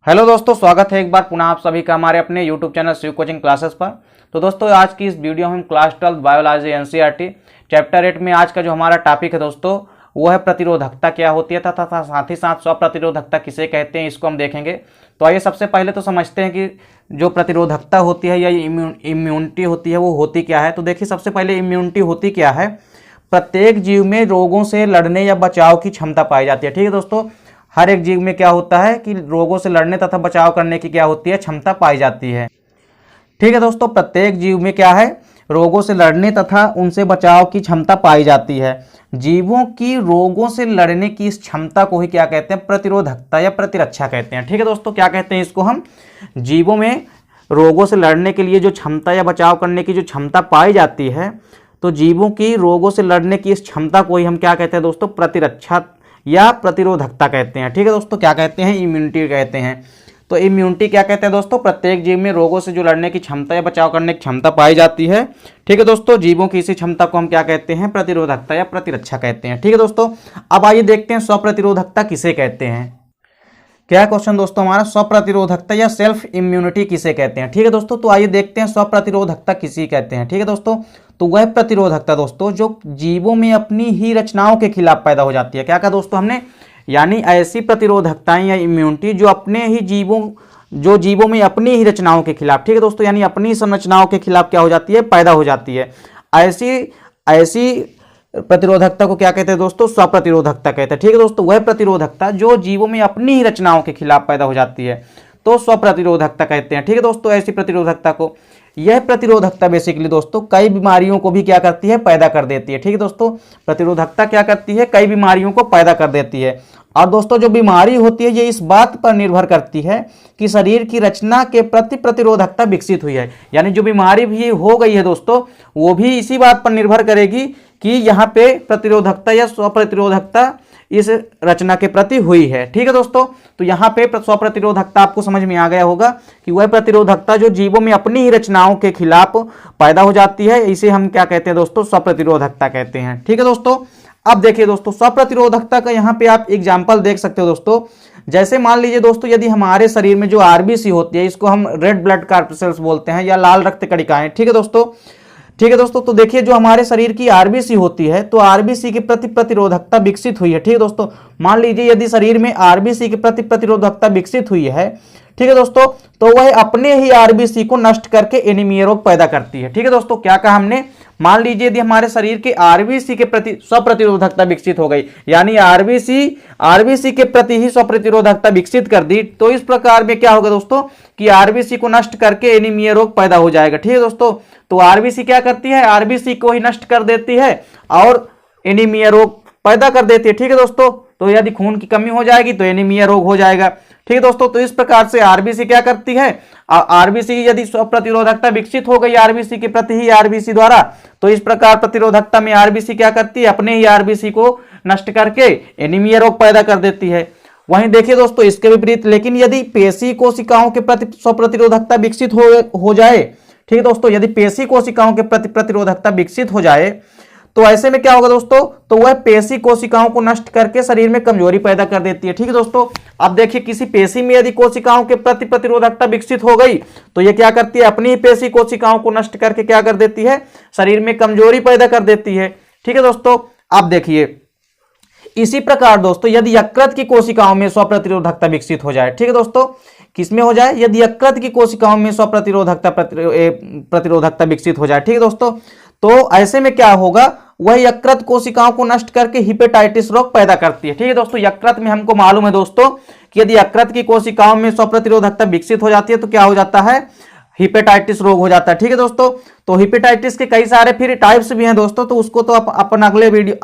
Hello दोस्तों, स्वागत है एक बार पुनः आप सभी का हमारे अपने YouTube channel Shiv coaching classes पर। तो दोस्तों, आज की इस वीडियो में हम क्लास 12 बायोलॉजी एनसीईआरटी चैप्टर 8 में आज का जो हमारा टॉपिक है दोस्तों वो है प्रतिरोधकता क्या होती है तथा साथ ही साथ स्वप्रतिरोधकता किसे कहते हैं, इसको हम देखेंगे। तो आइए सबसे पहले तो समझते हैं कि जो प्रतिरोधकता होती है या इम्यूनिटी होती है वो होती क्या है। तो देखिए, सबसे पहले इम्यूनिटी होती क्या है। प्रत्येक जीव में रोगों से लड़ने या बचाव की क्षमता पाई जाती है। ठीक है दोस्तों, हर एक जीव में क्या होता है कि रोगों से लड़ने तथा बचाव करने की क्या होती है, क्षमता पाई जाती है। ठीक है दोस्तों, प्रत्येक जीव में क्या है, रोगों से लड़ने तथा उनसे बचाव की क्षमता पाई जाती है। जीवों की रोगों से लड़ने की इस क्षमता को ही क्या कहते हैं, प्रतिरोधकता या प्रतिरक्षा कहते हैं। ठीक है दोस्तों, क्या कहते हैं इसको हम, जीवों में रोगों से लड़ने के लिए जो क्षमता या बचाव करने की जो क्षमता पाई जाती है, तो जीवों की रोगों से लड़ने की इस क्षमता को ही हम क्या कहते हैं दोस्तों, प्रतिरक्षा या प्रतिरोधकता कहते हैं। ठीक है दोस्तों, क्या कहते हैं, इम्यूनिटी कहते हैं। तो इम्यूनिटी क्या कहते हैं दोस्तों, प्रत्येक जीव में रोगों से जो लड़ने की क्षमता या बचाव करने की क्षमता पाई जाती है। ठीक है दोस्तों, जीवों की इसी क्षमता को हम क्या कहते हैं, प्रतिरोधकता या प्रतिरक्षा कहते हैं। ठीक है दोस्तों, अब आइए देखते हैं स्वप्रतिरोधकता किसे कहते हैं। क्या क्वेश्चन दोस्तों हमारा, स्वप्रतिरोधकता या सेल्फ इम्यूनिटी किसे कहते हैं। ठीक है दोस्तों, तो आइए देखते हैं स्वप्रतिरोधकता किसे कहते हैं। ठीक है दोस्तों, तो वह प्रतिरोधकता दोस्तों जो जीवों में अपनी ही रचनाओं के खिलाफ पैदा हो जाती है। क्या कहा दोस्तों हमने, यानी ऐसी प्रतिरोधकताएं या इम्यूनिटी जो अपने ही जीवों में अपनी ही रचनाओं के खिलाफ, ठीक है दोस्तों, यानी अपनी संरचनाओं के खिलाफ क्या हो जाती है, पैदा हो जाती है। ऐसी प्रतिरोधकता को क्या कहते हैं दोस्तों, स्वप्रतिरोधकता कहते हैं। ठीक है दोस्तों, वह प्रतिरोधकता जो जीवों में अपनी ही रचनाओं के खिलाफ पैदा हो जाती है तो स्वप्रतिरोधकता कहते हैं। ठीक है दोस्तों, ऐसी प्रतिरोधकता को, यह प्रतिरोधकता बेसिकली दोस्तों कई बीमारियों को भी क्या करती है, पैदा कर देती है। ठीक है दोस्तों, प्रतिरोधकता क्या करती है, कई बीमारियों को पैदा कर देती है। और दोस्तों जो बीमारी होती है ये इस बात पर निर्भर करती है कि शरीर की रचना के प्रति प्रतिरोधकता विकसित हुई है। यानी जो बीमारी भी हो गई है दोस्तों वो भी इसी बात पर निर्भर करेगी कि यहाँ पे प्रतिरोधकता या स्वप्रतिरोधकता इस रचना के प्रति हुई है। ठीक है दोस्तों, तो यहाँ पे स्वप्रतिरोधकता आपको समझ में आ गया होगा कि वह प्रतिरोधकता जो जीवों में अपनी ही रचनाओं के खिलाफ पैदा हो जाती है, इसे हम क्या कहते हैं दोस्तों, स्वप्रतिरोधकता कहते हैं। ठीक है दोस्तों, अब देखिए दोस्तों, स्वप्रतिरोधकता का यहाँ पे आप एग्जाम्पल देख सकते हो दोस्तों। जैसे मान लीजिए दोस्तों, यदि हमारे शरीर में जो आरबीसी होती है, इसको हम रेड ब्लड कार्पसेल्स बोलते हैं या लाल रक्त कणिकाएं। ठीक है दोस्तों, तो देखिए जो हमारे शरीर की आरबीसी होती है तो आरबीसी के प्रति प्रतिरोधकता विकसित हुई है। ठीक है दोस्तों, मान लीजिए यदि शरीर में आरबीसी के प्रति प्रतिरोधकता विकसित हुई है, ठीक है दोस्तों, तो वह अपने ही आरबीसी को नष्ट करके एनीमिया रोग पैदा करती है। ठीक है दोस्तों, क्या कहा हमने, मान लीजिए यदि हमारे शरीर के आरबीसी के प्रति स्वप्रतिरोधकता विकसित हो गई, यानी आरबीसी के प्रति ही स्वप्रतिरोधकता विकसित कर दी, तो इस प्रकार में क्या होगा दोस्तों कि आरबीसी को नष्ट करके एनीमिया रोग पैदा हो जाएगा। ठीक है दोस्तों, तो आरबीसी क्या करती है, आरबीसी को ही नष्ट कर देती है और एनीमिया रोग पैदा कर देती है। ठीक है दोस्तों, तो यदि खून की कमी हो जाएगी तो एनीमिया रोग हो जाएगा। ठीक है दोस्तों, तो इस प्रकार से आरबीसी क्या करती है, आरबीसी की यदि स्वप्रतिरोधकता विकसित हो गई आरबीसी के प्रति ही आरबीसी द्वारा, तो इस प्रकार प्रतिरोधकता में आरबीसी क्या करती है, अपने ही आरबीसी को नष्ट करके एनीमिया रोग पैदा कर देती है। वहीं देखिए दोस्तों इसके विपरीत, लेकिन यदि पेशी कोशिकाओं के प्रति स्वप्रतिरोधकता विकसित हो जाए, ठीक है दोस्तों, यदि पेशी कोशिकाओं के प्रति प्रतिरोधकता विकसित हो जाए तो ऐसे में क्या होगा दोस्तों, तो वह पेशी कोशिकाओं को नष्ट करके शरीर में कमजोरी पैदा कर देती है। ठीक है दोस्तों, अब देखिए किसी पेशी में यदि कोशिकाओं के प्रति प्रतिरोधकता विकसित हो गई तो यह क्या करती है, अपनी ही पेशी कोशिकाओं को नष्ट करके क्या कर देती है, शरीर में कमजोरी पैदा कर देती है। ठीक है दोस्तों, अब देखिए इसी प्रकार दोस्तों यदि यकृत की कोशिकाओं में स्वप्रतिरोधकता विकसित हो जाए, ठीक है दोस्तों, किसमें हो जाए, यदि यकृत की कोशिकाओं में प्रतिरोधकता विकसित हो जाए, ठीक है दोस्तों, तो ऐसे में क्या होगा, वह यकृत कोशिकाओं को नष्ट करके हिपेटाइटिस रोग पैदा करती है। ठीक है दोस्तों, यकृत में हमको मालूम है दोस्तों कि यदि यकृत की कोशिकाओं में स्वप्रतिरोधकता विकसित हो जाती है तो क्या हो जाता है, हिपेटाइटिस रोग हो जाता है। ठीक है दोस्तों, तो हिपेटाइटिस के कई सारे फिर टाइप्स भी हैं दोस्तों, तो उसको तो अपन अगले वीडियो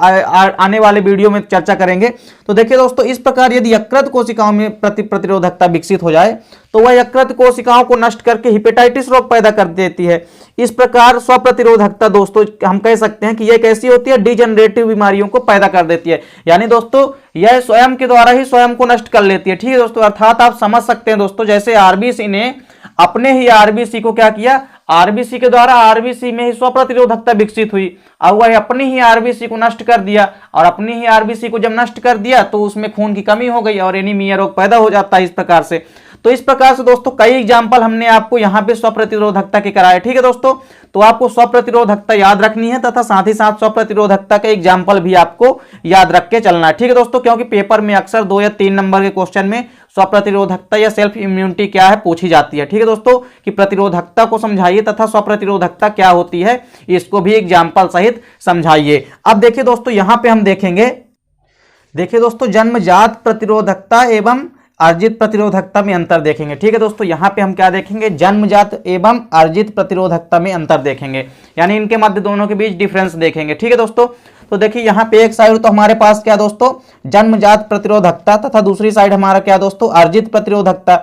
आने वाले वीडियो में चर्चा करेंगे। तो देखिए दोस्तों, इस प्रकार यदि यकृत कोशिकाओं में प्रतिरोधकता विकसित हो जाए तो वह यकृत कोशिकाओं को नष्ट करके हिपेटाइटिस रोग पैदा कर देती है। इस प्रकार स्वप्रतिरोधकता दोस्तों हम कह सकते हैं कि यह कैसी होती है, डिजेनरेटिव बीमारियों को पैदा कर देती है, यानी दोस्तों यह स्वयं के द्वारा ही स्वयं को नष्ट कर लेती है। ठीक है दोस्तों, अर्थात आप समझ सकते हैं दोस्तों, जैसे आरबीसी ने अपने ही आरबीसी को क्या किया, आरबीसी के द्वारा आरबीसी में ही स्वप्रतिरोधकता विकसित हुई और वह अपनी ही आरबीसी को नष्ट कर दिया, और अपनी ही आरबीसी को जब नष्ट कर दिया तो उसमें खून की कमी हो गई और एनीमिया रोग पैदा हो जाता है इस प्रकार से। तो इस प्रकार से दोस्तों कई एग्जाम्पल हमने आपको यहाँ पे स्वप्रतिरोधकता के कराए। ठीक है दोस्तों, तो आपको स्वप्रतिरोधकता याद रखनी है तथा साथ ही साथ स्वप्रतिरोधकता का एग्जाम्पल भी आपको याद रख के चलना है। ठीक है दोस्तों, क्योंकि पेपर में अक्सर 2 या 3 नंबर के क्वेश्चन में स्वप्रतिरोधकता या सेल्फ इम्यूनिटी क्या है पूछी जाती है। ठीक है दोस्तों, कि प्रतिरोधकता को समझाइए तथा स्वप्रतिरोधकता क्या होती है इसको भी एग्जाम्पल सहित समझाइए। अब देखिए दोस्तों, यहां पे हम देखेंगे, देखिए दोस्तों, जन्मजात प्रतिरोधकता एवं अर्जित प्रतिरोधकता में अंतर देखेंगे। ठीक है दोस्तों, यहां पे हम क्या देखेंगे, जन्मजात एवं अर्जित प्रतिरोधकता में अंतर देखेंगे, यानी इनके मध्य दोनों के बीच डिफरेंस देखेंगे। ठीक है दोस्तों, तो देखिए यहाँ पे एक साइड तो हमारे पास क्या दोस्तों जन्मजात प्रतिरोधकता तथा दूसरी साइड हमारा क्या दोस्तों अर्जित प्रतिरोधकता।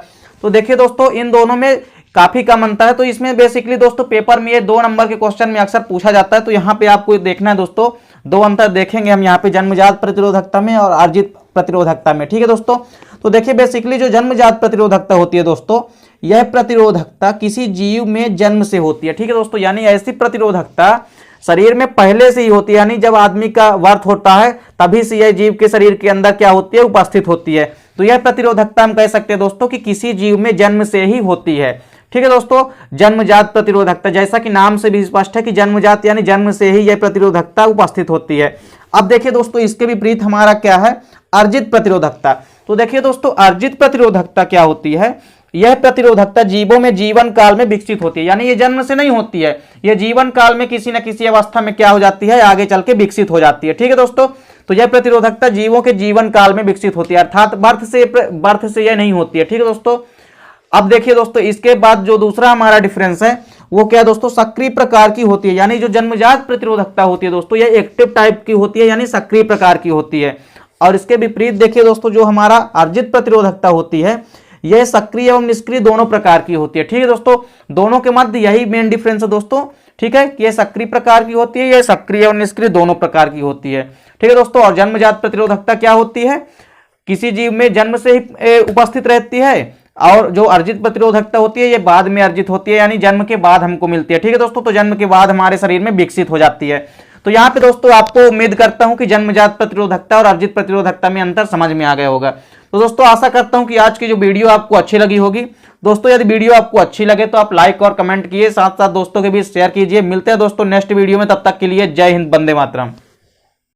तो देखिए दोस्तों इन दोनों में काफी कम अंतर है। तो इसमें बेसिकली दोस्तों पेपर में ये 2 नंबर के क्वेश्चन में अक्सर पूछा जाता है। तो यहाँ पे आपको देखना है दोस्तों, 2 अंतर देखेंगे हम यहाँ पे जन्मजात प्रतिरोधकता में और अर्जित प्रतिरोधकता में। ठीक है दोस्तों, तो देखिए बेसिकली जो जन्मजात प्रतिरोधकता होती है दोस्तों, यह प्रतिरोधकता किसी जीव में जन्म से होती है। ठीक है दोस्तों, यानी ऐसी प्रतिरोधकता शरीर में पहले से ही होती है, यानी जब आदमी का बर्थ होता है तभी से यह जीव के शरीर के अंदर क्या होती है, उपस्थित होती है। तो यह प्रतिरोधकता हम कह सकते हैं दोस्तों कि किसी जीव में जन्म से ही होती है। ठीक है दोस्तों, जन्मजात प्रतिरोधकता जैसा कि नाम से भी स्पष्ट है कि जन्मजात यानी जन्म से ही यह प्रतिरोधकता उपस्थित होती है। अब देखिए दोस्तों इसके विपरीत हमारा क्या है, अर्जित प्रतिरोधकता। तो देखिए दोस्तों अर्जित प्रतिरोधकता क्या होती है, यह प्रतिरोधकता जीवों में जीवन काल में विकसित होती है, यानी ये जन्म से नहीं होती है, यह जीवन काल में किसी न किसी अवस्था में क्या हो जाती है, आगे चल के विकसित हो जाती है। ठीक है दोस्तों, तो यह प्रतिरोधकता जीवों के जीवन काल में विकसित होती है, अर्थात बर्थ से यह नहीं होती है। ठीक है दोस्तों, अब देखिए दोस्तों इसके बाद जो दूसरा हमारा डिफरेंस है वो क्या दोस्तों सक्रिय प्रकार की होती है, यानी जो जन्मजात प्रतिरोधकता होती है दोस्तों यह एक्टिव टाइप की होती है, यानी सक्रिय प्रकार की होती है। और इसके विपरीत देखिए दोस्तों जो हमारा अर्जित प्रतिरोधकता होती है यह सक्रिय एवं निष्क्रिय दोनों प्रकार की होती है। ठीक है दोस्तों, दोनों के मध्य यही मेन डिफरेंस है दोस्तों। ठीक है, यह सक्रिय प्रकार की होती है, यह सक्रिय और निष्क्रिय दोनों प्रकार की होती है। ठीक है दोस्तों, और जन्मजात प्रतिरोधकता क्या होती है, किसी जीव में जन्म से ही उपस्थित रहती है, और जो अर्जित प्रतिरोधकता होती है ये बाद में अर्जित होती है, यानी जन्म के बाद हमको मिलती है। ठीक है दोस्तों, तो जन्म के बाद हमारे शरीर में विकसित हो जाती है। तो यहाँ पे दोस्तों आपको उम्मीद करता हूं कि जन्मजात प्रतिरोधकता और अर्जित प्रतिरोधकता में अंतर समझ में आ गया होगा। तो दोस्तों आशा करता हूं कि आज की जो वीडियो आपको अच्छी लगी होगी। दोस्तों यदि वीडियो आपको अच्छी लगे तो आप लाइक और कमेंट कीजिए, साथ साथ दोस्तों के बीच शेयर कीजिए। मिलते हैं दोस्तों नेक्स्ट वीडियो में, तब तक के लिए जय हिंद, वंदे मातरम।